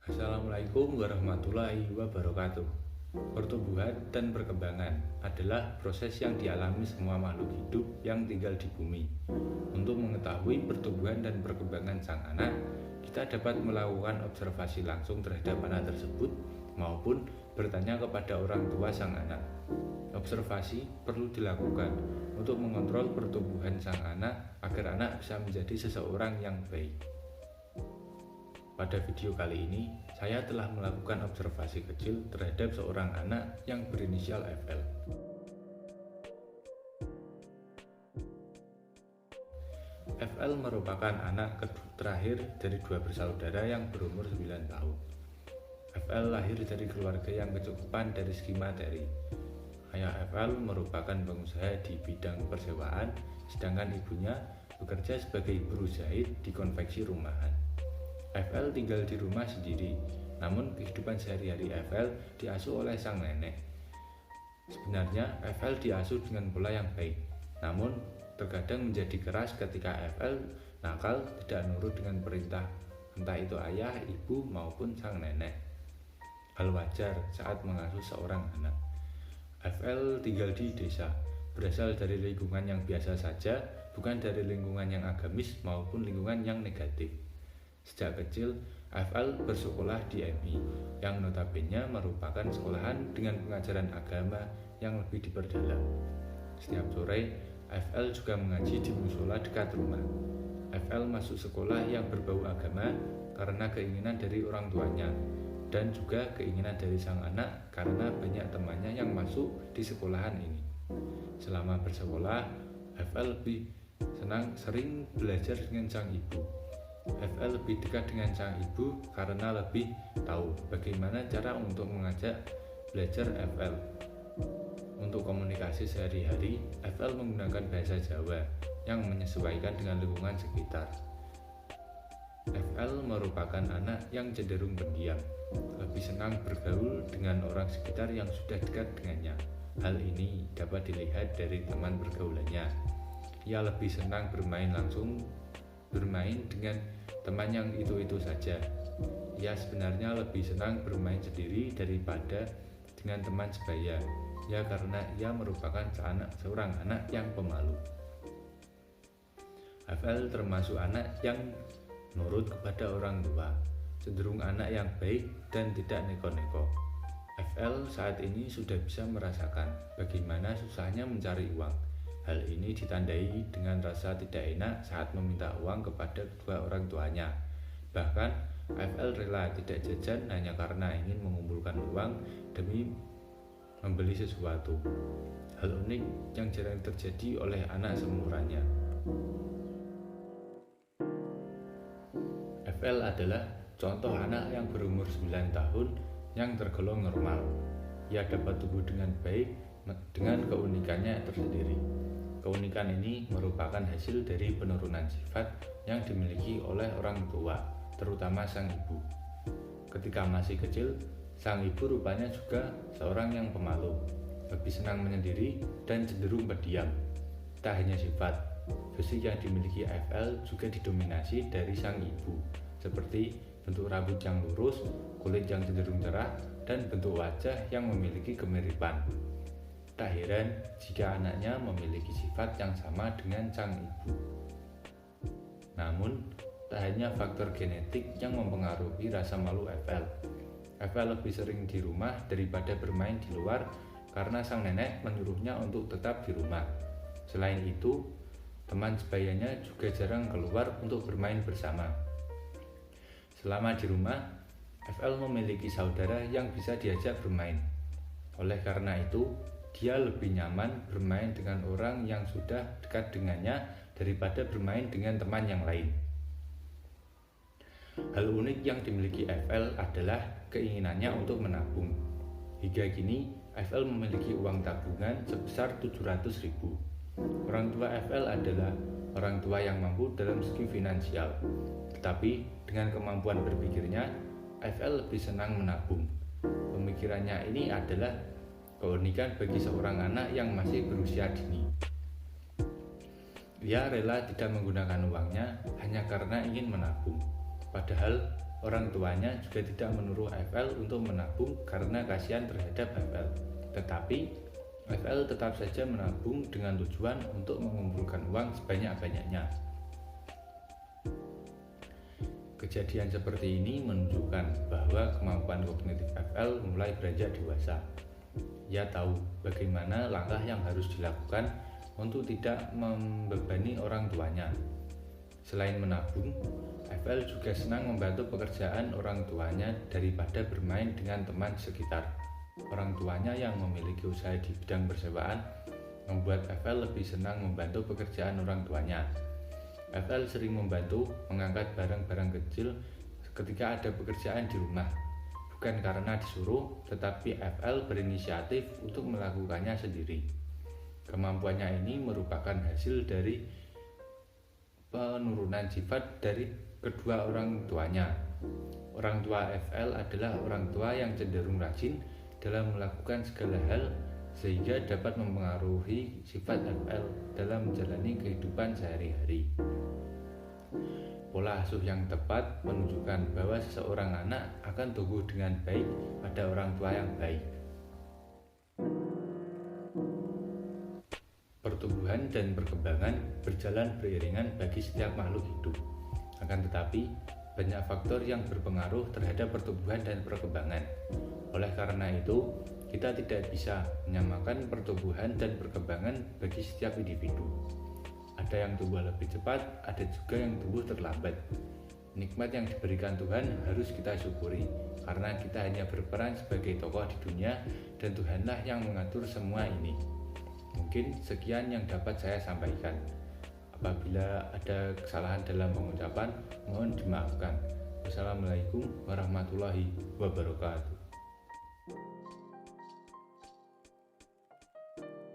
Assalamualaikum warahmatullahi wabarakatuh. Pertumbuhan dan perkembangan adalah proses yang dialami semua makhluk hidup yang tinggal di bumi. Untuk mengetahui pertumbuhan dan perkembangan sang anak, kita dapat melakukan observasi langsung terhadap anak tersebut maupun bertanya kepada orang tua sang anak. Observasi perlu dilakukan untuk mengontrol pertumbuhan sang anak agar anak bisa menjadi seseorang yang baik. Pada video kali ini, saya telah melakukan observasi kecil terhadap seorang anak yang berinisial FL. FL merupakan anak terakhir dari dua bersaudara yang berumur 9 tahun. FL lahir dari keluarga yang kecukupan dari segi materi. Ayah FL merupakan pengusaha di bidang persewaan, sedangkan ibunya bekerja sebagai buruh jahit di konveksi rumahan. FL tinggal di rumah sendiri, namun kehidupan sehari-hari FL diasuh oleh sang nenek. Sebenarnya FL diasuh dengan pola yang baik, namun terkadang menjadi keras ketika FL nakal tidak nurut dengan perintah, entah itu ayah, ibu maupun sang nenek. Hal wajar saat mengasuh seorang anak. FL tinggal di desa, berasal dari lingkungan yang biasa saja, bukan dari lingkungan yang agamis maupun lingkungan yang negatif. Sejak kecil, FL bersekolah di MI, yang notabene merupakan sekolahan dengan pengajaran agama yang lebih diperdalam. Setiap sore, FL juga mengaji di musola dekat rumah. FL masuk sekolah yang berbau agama karena keinginan dari orang tuanya, dan juga keinginan dari sang anak karena banyak temannya yang masuk di sekolahan ini. Selama bersekolah, FL lebih sering belajar dengan sang ibu. FL lebih dekat dengan sang ibu karena lebih tahu bagaimana cara untuk mengajak belajar FL. Untuk komunikasi sehari-hari, FL menggunakan bahasa Jawa yang menyesuaikan dengan lingkungan sekitar. FL merupakan anak yang cenderung pendiam, lebih senang bergaul dengan orang sekitar yang sudah dekat dengannya. Hal ini dapat dilihat dari teman pergaulannya. Ia lebih senang bermain dengan teman yang itu-itu saja. Ia sebenarnya lebih senang bermain sendiri daripada dengan teman sebaya. Ya, karena ia merupakan seorang anak yang pemalu. FL termasuk anak yang nurut kepada orang tua, cenderung anak yang baik dan tidak neko-neko. FL saat ini sudah bisa merasakan bagaimana susahnya mencari uang. Hal ini ditandai dengan rasa tidak enak saat meminta uang kepada kedua orang tuanya. Bahkan, FL rela tidak jajan hanya karena ingin mengumpulkan uang demi membeli sesuatu. Hal unik yang jarang terjadi oleh anak seumurannya. FL adalah contoh anak yang berumur 9 tahun yang tergolong normal. Ia dapat tumbuh dengan baik dengan keunikannya tersendiri. Keunikan ini merupakan hasil dari penurunan sifat yang dimiliki oleh orang tua, terutama sang ibu. Ketika masih kecil, sang ibu rupanya juga seorang yang pemalu, lebih senang menyendiri dan cenderung pendiam. Tak hanya sifat, fisik yang dimiliki FL juga didominasi dari sang ibu, seperti bentuk rambut yang lurus, kulit yang cenderung cerah, dan bentuk wajah yang memiliki kemiripan. Tak heran jika anaknya memiliki sifat yang sama dengan sang ibu. Namun, tak hanya faktor genetik yang mempengaruhi rasa malu FL. FL lebih sering di rumah daripada bermain di luar karena sang nenek menyuruhnya untuk tetap di rumah. Selain itu, teman sebayanya juga jarang keluar untuk bermain bersama. Selama di rumah, FL memiliki saudara yang bisa diajak bermain. Oleh karena itu, dia lebih nyaman bermain dengan orang yang sudah dekat dengannya daripada bermain dengan teman yang lain. Hal unik yang dimiliki FL adalah keinginannya untuk menabung. Hingga kini, FL memiliki uang tabungan sebesar 700.000. Orang tua FL adalah orang tua yang mampu dalam segi finansial. Tetapi dengan kemampuan berpikirnya, FL lebih senang menabung. Pemikirannya ini adalah keunikan bagi seorang anak yang masih berusia dini. Ia rela tidak menggunakan uangnya hanya karena ingin menabung. Padahal Orang tuanya juga tidak menyuruh FL untuk menabung karena kasihan terhadap FL. Tetapi FL tetap saja menabung dengan tujuan untuk mengumpulkan uang sebanyak-banyaknya. Kejadian seperti ini menunjukkan bahwa kemampuan kognitif FL mulai beranjak dewasa. Ia tahu bagaimana langkah yang harus dilakukan untuk tidak membebani orang tuanya. Selain menabung, FL juga senang membantu pekerjaan orang tuanya daripada bermain dengan teman sekitar. Orang tuanya yang memiliki usaha di bidang persewaan membuat FL lebih senang membantu pekerjaan orang tuanya. FL sering membantu mengangkat barang-barang kecil ketika ada pekerjaan di rumah. Bukan karena disuruh, tetapi FL berinisiatif untuk melakukannya sendiri. Kemampuannya ini merupakan hasil dari penurunan sifat dari kedua orang tuanya. Orang tua FL adalah orang tua yang cenderung rajin dalam melakukan segala hal sehingga dapat mempengaruhi sifat FL dalam menjalani kehidupan sehari-hari. Pola asuh yang tepat menunjukkan bahwa seseorang anak akan tumbuh dengan baik pada orang tua yang baik. Pertumbuhan dan perkembangan berjalan beriringan bagi setiap makhluk hidup. Akan tetapi, banyak faktor yang berpengaruh terhadap pertumbuhan dan perkembangan. Oleh karena itu, kita tidak bisa menyamakan pertumbuhan dan perkembangan bagi setiap individu. Ada yang tumbuh lebih cepat, ada juga yang tumbuh terlambat. Nikmat yang diberikan Tuhan harus kita syukuri, karena kita hanya berperan sebagai tokoh di dunia dan Tuhanlah yang mengatur semua ini. Mungkin sekian yang dapat saya sampaikan. Apabila ada kesalahan dalam pengucapan, mohon dimaafkan. Wassalamualaikum warahmatullahi wabarakatuh.